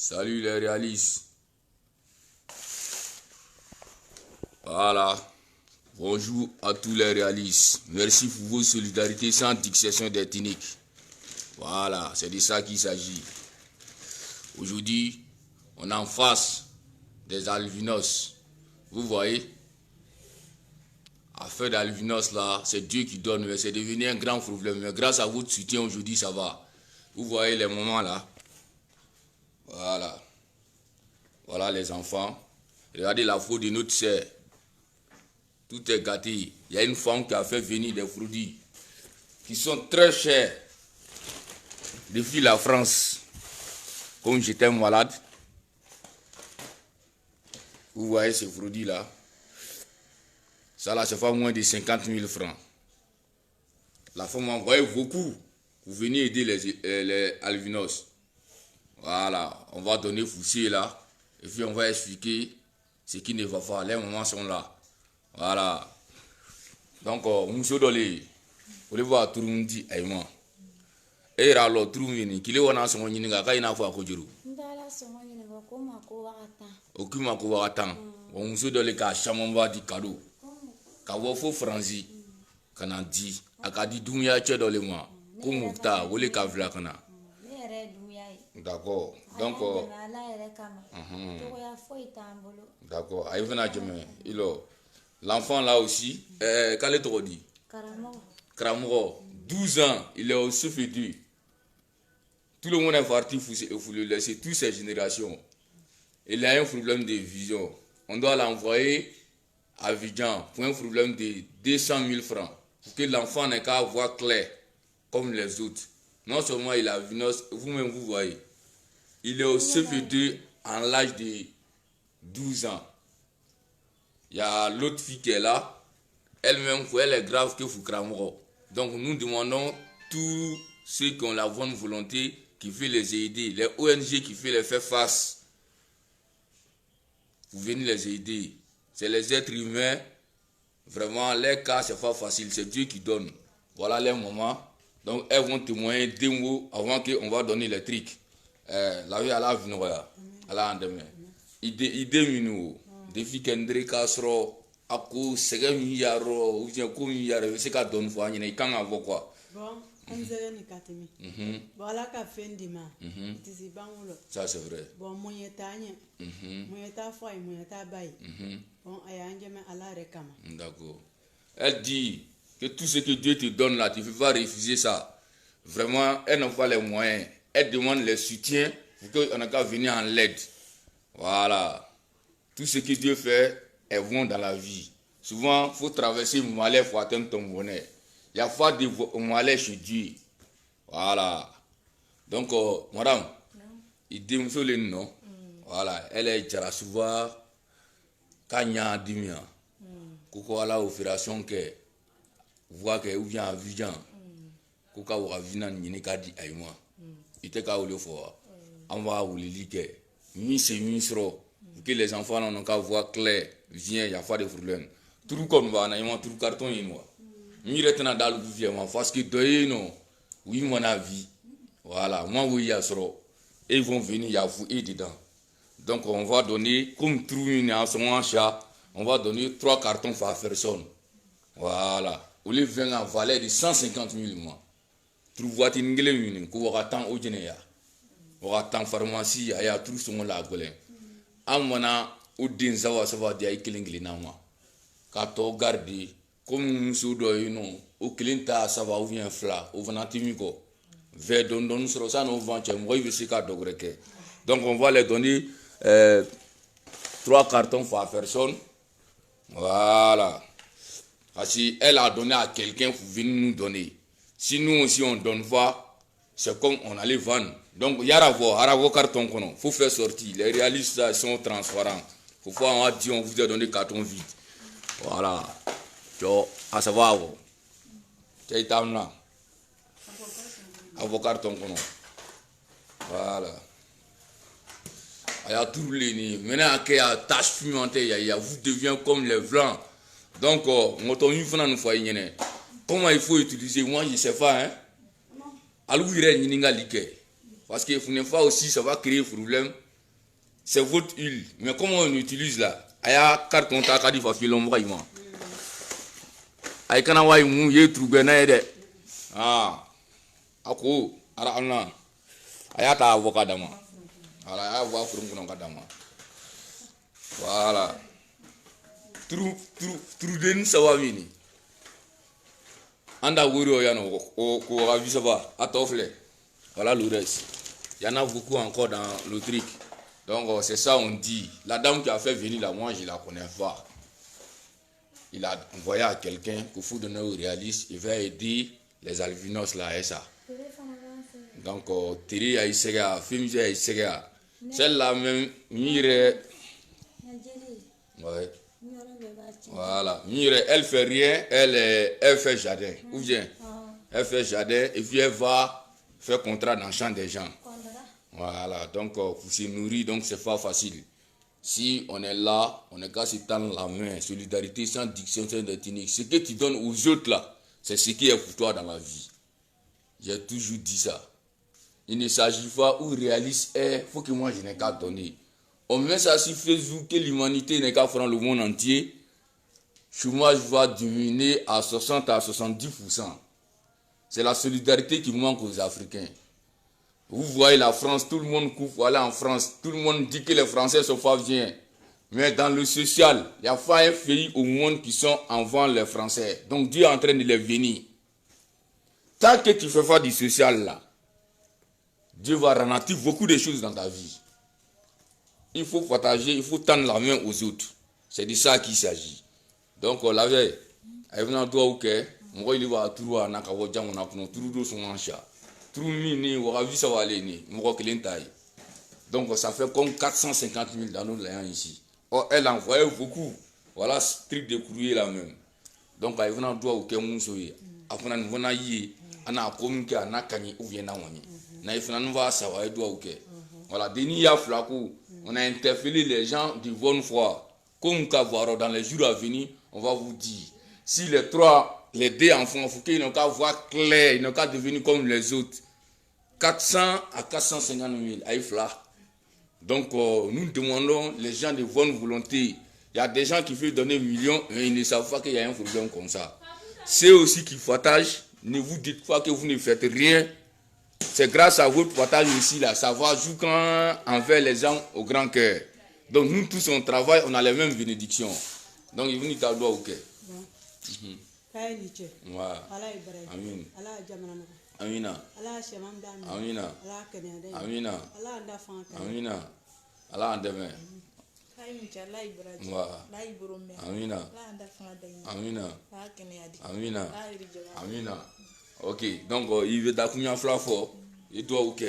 Salut les réalistes. Voilà. Bonjour à tous les réalistes. Merci pour vos solidarités sans distinction ethnique. Voilà, c'est de ça qu'il s'agit. Aujourd'hui, on est en face des albinos. Vous voyez, affaire d'albinos là, c'est Dieu qui donne, mais c'est devenu un grand problème. Mais grâce à votre soutien aujourd'hui, ça va. Vous voyez les moments là. Voilà. Voilà les enfants. Regardez la faute de notre sœur. Tout est gâté. Il y a une femme qui a fait venir des produits qui sont très chers depuis la France. Comme j'étais malade. Vous voyez ces produits-là. Ça là, c'est pas moins de 50 000 francs. La femme m'a envoyé beaucoup pour venir aider les albinos. Voilà, on va donner fousser là. Et puis on va expliquer ce qui ne va pas. Les moments sont là. Voilà. Donc, on se donne. Vous voulez voir tout le monde dit, aïe moi. Et alors, tout le monde, qui est là, on y n'est pas, il n'a pas à courir. Aucun m'a couvert à temps. On se donne les cas, chamon va dire cadeau. Quand faut franzi, quand on dit, à quand dit dounia tche dans les mois. Comme on t'a, vous les cavla kana. D'accord. Donc, d'accord. L'enfant là aussi, quel est ton dit? Kramoro. 12 ans, il est au souffle. Tout le monde est parti, il faut le laisser, toutes ces générations. Il a un problème de vision. On doit l'envoyer à Abidjan pour un problème de 200 000 francs. Pour que l'enfant n'ait qu'à voir clair comme les autres. Non seulement il a vu, vous-même vous voyez, il est au CP2 en l'âge de 12 ans. Il y a l'autre fille qui est là, elle-même, elle est grave que Foukramoro. Donc nous demandons tous ceux qui ont la bonne volonté, qui veulent les aider, les ONG qui veulent les faire face, vous venez les aider. C'est les êtres humains, vraiment, les cas, c'est pas facile, c'est Dieu qui donne. Voilà les moments. Donc, elles vont témoigner des mots avant qu'on va donner les trucs. La vie à la vie, à la demain. Idée minou. Depuis qu'André Castro, à cause, c'est que Miyaro, ou bien comme Miyaro, c'est qu'à donner foi, il n'y a qu'un avocat quoi. Bon, on dirait ni katemi. Voilà qu'a fait Ndima. Tisi bangulo. Ça c'est vrai. Bon, mon yetanya. Mon yeta foi, mon yeta bail. Bon, ayanje me ala rekama. D'accord. Elle dit que tout ce que Dieu te donne là, tu ne peux pas refuser ça. Vraiment, elle n'a pas les moyens. Elle demande les soutiens pour qu'on n'a qu'à venir en l'aide. Voilà. Tout ce que Dieu fait est bon dans la vie. Souvent, il faut traverser le malheur pour atteindre ton bonheur. Il y a pas de malheur chez Dieu. Voilà. Donc, madame, il dit le nom. Voilà. Elle est déjà souvent Kanya Dimia. Koko la opération que voit que ou bien à Abidjan. Koka ou Abidjan ni ka di ay moi. Ite ka ou le fort. On va ou le liquer. Mi c'est misro. Que les enfants n'ont qu'à voir clair. Viens, il y a pas de problème. Tout comme va na moi tout carton y moi. Mi retena dans le gouvernement parce que doye non. Oui mon avis. Voilà, moi oui ya soro. Et ils vont venir y a vous et dedans. Donc on va donner comme trou une en ce moment chat. On va donner 3 cartons par personne. Voilà. Au lieu de 20 en valeur de 150 000 mois. Trouve-toi une gueule, qu'on va attendre au Généa. On va attendre pharmacie, il y a tout ce monde là. Amana, au Dinzawa, ça va dire qu'il y a un quand on garde, comme nous sommes au Clinta, ça va ouvrir un fla, au Vanatimico. Vers Dondon, sur ça, nous vendons, moi, je sais qu'à Dogreke. Donc, on va les donner 3 cartons par personne. Voilà. Si elle a donné à quelqu'un pour venir nous donner. Si nous aussi on donne pas, c'est comme on allait vendre. Donc il y a un carton qu'on a. Faut faire sortir. Les réalistes sont transparents. Faut pas on a dit on vous a donné carton vide. Voilà. Jo, à savoir. Tu es là. Avocat carton qu'on a. Voilà. Il y a tout les nids. Maintenant qu'il y a tache pimentée, vous devient comme les blancs. Donc, comment il faut utiliser? Moi, je ne sais pas. Alors, il y a parce que vous n'avez pas aussi, ça va créer un problème. c'est votre huile. Mais comment on utilise là? Aya carte contact kadi fa filon moi ima. Ay kana way mu ye trouver na de. Ah. Ako ara ana. Aya ta avocat dama. Voilà, aya wa furum kuno kadama. Voilà. Trou den sawamini. Anda wuri ya no ko ravi ça va atofle. Voilà le reste. Il y en a beaucoup encore dans le truc. Donc c'est ça on dit. La dame qui a fait venir là, moi je la connais pas. Il a envoyé à quelqu'un qu'il faut donner au réaliste. Il va aider les albinos là et ça. Donc Thierry a essayé à filmer, a essayé à celle-là même mire. Ouais. Voilà. Mire, elle fait rien, elle fait jardin. Ou bien elle fait jardin et puis elle va faire contrat dans le champ des gens. Voilà, donc pour se nourrir, donc c'est pas facile. Si on est là, on est qu'à se tendre la main, solidarité sans diction, sans technique. Ce que tu donnes aux autres là, c'est ce qui est pour toi dans la vie. J'ai toujours dit ça. Il ne s'agit pas où réaliste est, faut que moi je n'ai qu'à donner. On met ça sur Facebook que l'humanité n'est qu'à faire le monde entier. Chômage va diminuer à 60 à 70%. C'est la solidarité qui manque aux Africains. Vous voyez la France, tout le monde court pour aller en France. Tout le monde dit que les Français sont pas bien. Mais dans le social, il n'y a pas un pays au monde qui sont avant les Français. Donc Dieu est en train de les bénir. Tant que tu ne fais pas du social là, Dieu va ralentir beaucoup de choses dans ta vie. Il faut partager, il faut tendre la main aux autres. C'est de ça qu'il s'agit. Donc on l'avait. Il va trouver un akawoja on a trouvé son mancha. Donc ça fait comme 450 000 dans nos liens ici. Oh, elle envoyait beaucoup. Voilà ce truc de courrier là même. Donc il venait doit au Kemunsoye. Après nous venons y ana communiquer ana kani ou bien na wani. Na il venait nous va savoir doit au Ke. Voilà, Denis ya Flaco, on a interpellé les gens de bonne foi. Comme Kavaro dans les jours à venir, on va vous dire si les deux enfants, il faut qu'ils n'ont qu'à voir clair, ils n'ont qu'à devenir comme les autres. 400 à 450 000 Aïfla. Donc nous demandons les gens de bonne volonté. Il y a des gens qui veulent donner millions, mais ils ne savent pas qu'il y a un problème comme ça. C'est aussi qui partagent. Ne vous dites pas que vous ne faites rien. C'est grâce à votre partage ici, là, ça va jouer envers les gens au grand cœur. Donc nous tous on travaille, on a les mêmes bénédictions. Donc ils vont à doigt au cœur. Amen. Amina. Amina. Amina. Amina. Allah andeme. Amina. Amina. Amina. Amina. Ok, donc il veut d'accueillir un flafo. Et toi, ok.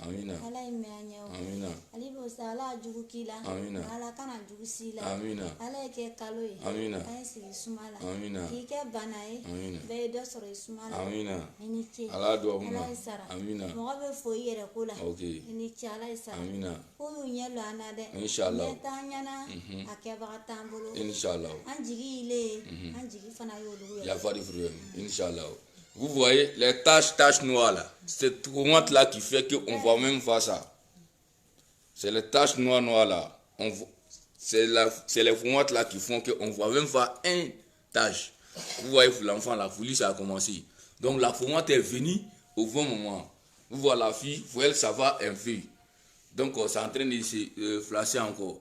Amina. Amina. Amina. Amina. Amina. Amina. Amina. Allah doit Amina. Ok. Amina. Inch'Allah. Inch'Allah. Il y a pas de problème. Inch'Allah. Vous voyez les taches noires là, c'est tomate là qui fait qu'on voit même pas ça. C'est les taches noires là, c'est les tomates là qui font qu'on voit même pas un tache. Vous voyez l'enfant, la folie ça a commencé. Donc la tomate est venue au bon moment. Vous voyez la fille, vous voyez ça va un peu. Donc c'est en train de se flasher encore.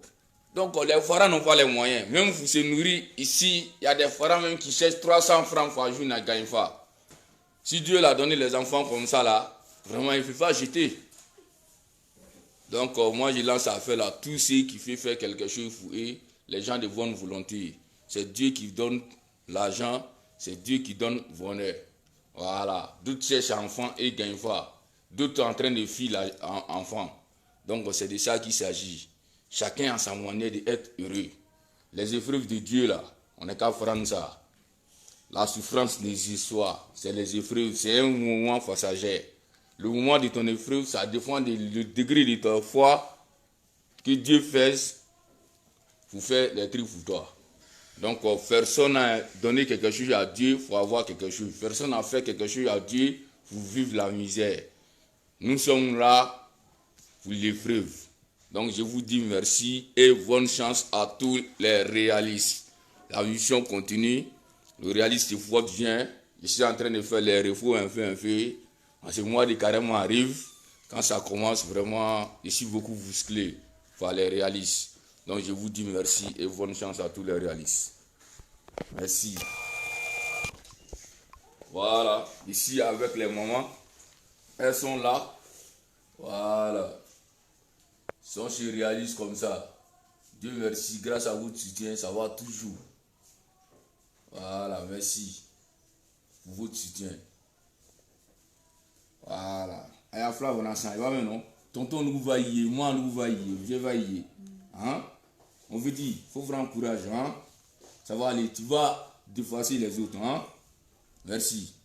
Donc les parents n'ont pas les moyens. Même pour se nourrir ici, il y a des parents même qui cherchent 300 francs par jour, n'a gagnent pas. Si Dieu l'a donné les enfants comme ça là, vraiment il ne faut pas jeter. Donc moi je lance appel à tous ceux qui font faire quelque chose pour eux, les gens de bonne volonté. C'est Dieu qui donne l'argent, c'est Dieu qui donne le bonheur. Voilà. D'autres cherchent enfants et ne gagnent pas. D'autres sont en train de fuir l'enfant. Donc c'est de ça qu'il s'agit. Chacun a sa manière d'être heureux. Les épreuves de Dieu là, on n'est qu'à prendre ça. La souffrance des histoires, c'est les épreuves, c'est un moment passager. Le moment de ton épreuve, ça dépend du degré de ta foi que Dieu fait pour faire les trucs pour toi. Donc, personne n'a donné quelque chose à Dieu pour avoir quelque chose. Personne n'a fait quelque chose à Dieu pour vivre la misère. Nous sommes là pour l'épreuve. Donc je vous dis merci et bonne chance à tous les réalistes. La mission continue. Le réaliste vote vient. Je suis en train de faire les refos un peu. En ce mois de carême arrive. Quand ça commence vraiment, je suis beaucoup bousculé par les réalistes. Donc je vous dis merci et bonne chance à tous les réalistes. Merci. Voilà. Ici avec les mamans. Elles sont là. Voilà. Ils sont surréalistes comme ça. Dieu merci. Grâce à votre soutien, ça va toujours. Voilà. Merci pour votre soutien. Voilà. Aya Fla, on a ça. Il va maintenant. Tonton nous va y aller. Moi nous va y aller. Je vais y aller. Hein? On veut dire, il faut prendre courage. Hein? Ça va aller. Tu vas dépasser les autres. Hein? Merci.